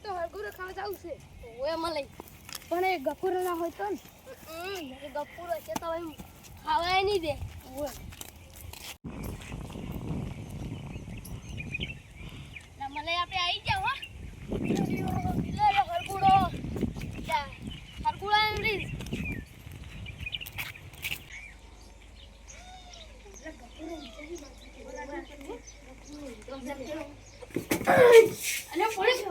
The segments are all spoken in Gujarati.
તો હરગુરો ખાવા જાવ છે ઓય મલઈ પણ એ ગફુરો ના હોય તો ને ગફુરો છે તો એમ ખાવાય નહીં દે ઓય ના મલઈ આપણે આવી જાવ હો લે હરગુરો હરગુરો એમ રીસ અલે પડે છે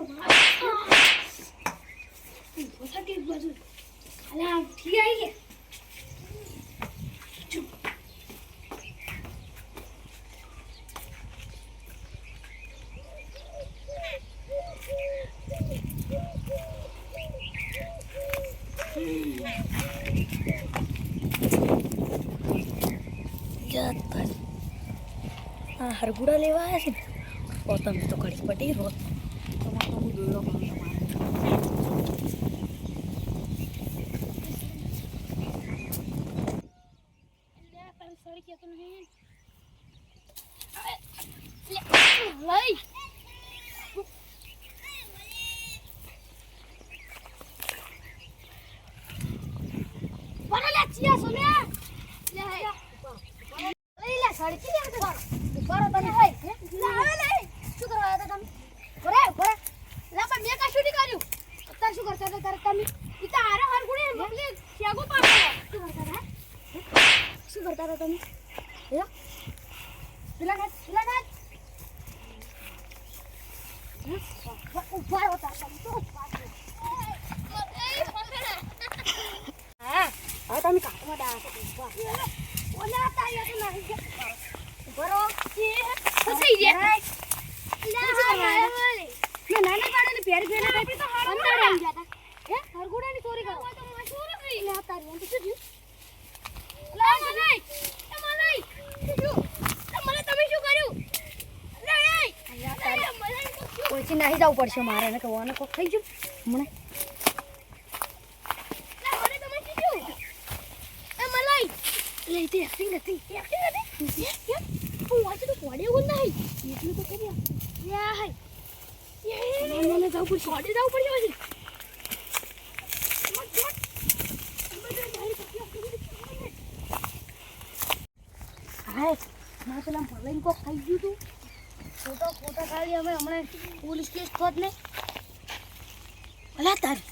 ઓછા કે બાજુ અલે આ ઠી આવી ગયા हरगुड़ा लेवा आया है और તમે તો ઘડી પટી રહો તમારે તો હું દોડો કરું તમારે સડી કે તો નહીં લઈ બરાલા ચિયા સોલ્યા લે લઈ લે સડી કે લે બરો તને હોય આવે નહીં શું કરવા આવ્યા તમે બરે લા પણ મેં કશું નહીં કર્યું અત્યારે શું કરતા હતા તારે તમે ઈ તો આરે હરગુડે મગલી શેગો પાડો શું કરતા હતા તમે હે પેલા ના ઉપર હોતા તમે તો હા હવે તમે કાટમાં ડાળા ઓલા તાયા તો નાખી ગયા બરો ફસાઈ ગયા નાના પાડે પેર પેર કાપી તો અંદર આવી ગયા હે હરગુડાની ચોરી કરો તો મશહૂર થઈ લે તારી એમ શું થયું લા મનાઈ શું મને તમે શું કર્યું લે કોઈ નહીં જવું પડશે મારે ને કહેવાને કોક થઈ ગયું મને મને તમે શું થયું એ મલાઈ લે તે એક્ટિંગ હતી હું વાંચું તો પડે એવું નહીં એટલું તો કર્યા યા હાય મને જવું પડશે પડે જવું પડશે હાય ના પેલા મલાઈને કોક થઈ ગયું તું ફોટા કાઢી અમે હમણાં પોલીસ કેસ ખોદ ને ભલા તારી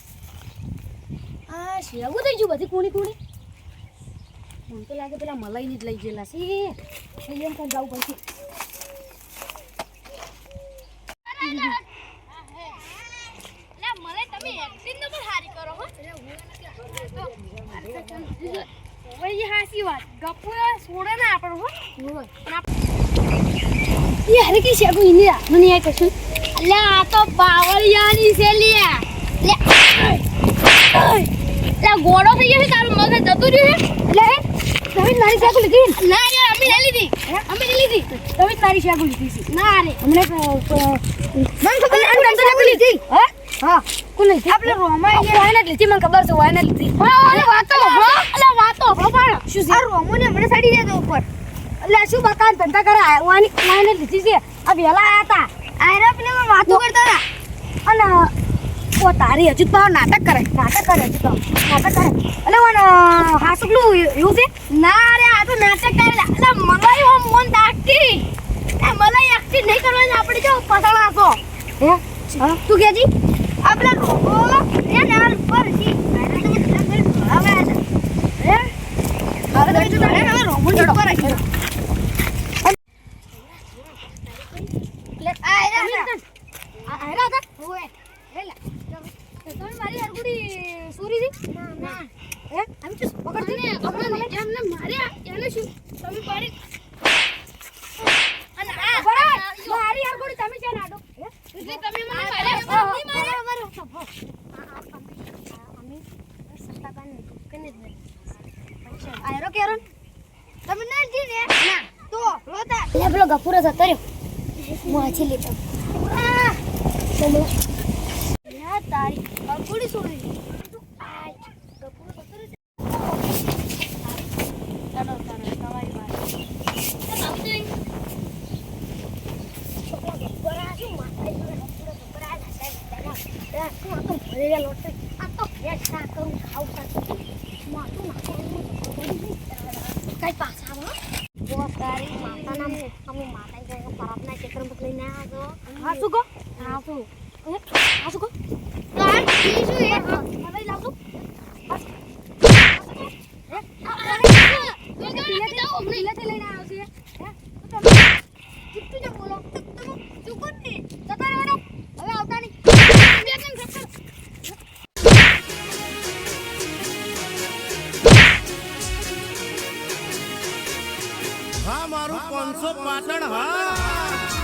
આ શેવું થઈ ગયું બધી કોણી મને તો લાગે પેલા મલાઈને જ લઈ ગયેલા છે એમ પણ જવું પડશે તમે એક્ટિંગ તો પણ હારી કરો હો ઓય હાસી વાત ગપુરા છોડે ના આપણો હો ये हरे की शेगु इनी મને આ કશું લે આ તો બાવળિયાની છે લે ગોળો થઈ ગયો છે તારું મગજ જતું રહ્યું છે લે તમે મારી શેગુ લીધી ના રે અમે લીધી તમે મારી શેગુ લીધી છે ના રે મને મન ખબર નથી શેગુ લીધી હા કોણ લીધી આપણે રોમા વાયના લીધી મને ખબર છે વાયના લીધી ઓય વાતો વાતો પણ શું છે આ રોમોને મને સાડી દે ઉપર એટલે શું બકાન ધંધા કરે વાયને લીધી છે આ વેલા આયા હતા આયરા પેલે વાતો કરતા હતા અને ઓ તારી હજુ તો નાટક કરે હજુ તો નાટક કરે એટલે મને હાસુકલું એવું છે ના રે આ તો નાટક કરે એટલે મલાઈ હો મોન દાખતી એ મલાઈ એક્ટિંગ નહીં કરવાની આપણે જો પસાડાસો હે હા તું કેજી આપણે રોબો એ નાલ પર છી હવે હે હવે તો હવે રોબો જડો કરે છે લે આયરા હતા ઓય લે તમે મારી હરગુડી સોરી દી ના હે આમ તો પકડતી ને આપણે એમને માર્યા એને શું તમે પાડી અને આ મારી હરગુડી તમે ક્યાં નાડો એટલે તમે મને માર્યા મારો અમે સત્તાકાન કને જ આયરો કેરો તમે ના જી ને ના તો રોતા લે પેલો ગફુરો જતો રહ્યો હું આછી લેતો યા તારી હરગુડી સોરી તું આય ગપુરો જતો રે ચાલો તમારી વાત શું આ તો ભરેલા લોટ છે. આ તો ભેટ ના કરું ખાવ સાચું માથું નાખું કઈ પાછા આવો ઓ તારી માતાના અમે માતા જાય પરાપના ચક્કર મત લઈને આવો હા શું કહો હા શું કહો તાર શું એ હવે લાવજો લઈને આવશે ચૂપ જ બોલો તમે ચૂપ જ નહીં જતા રહેવાનો હવે આવતા નહીં હા મારું 500 પાટણ હા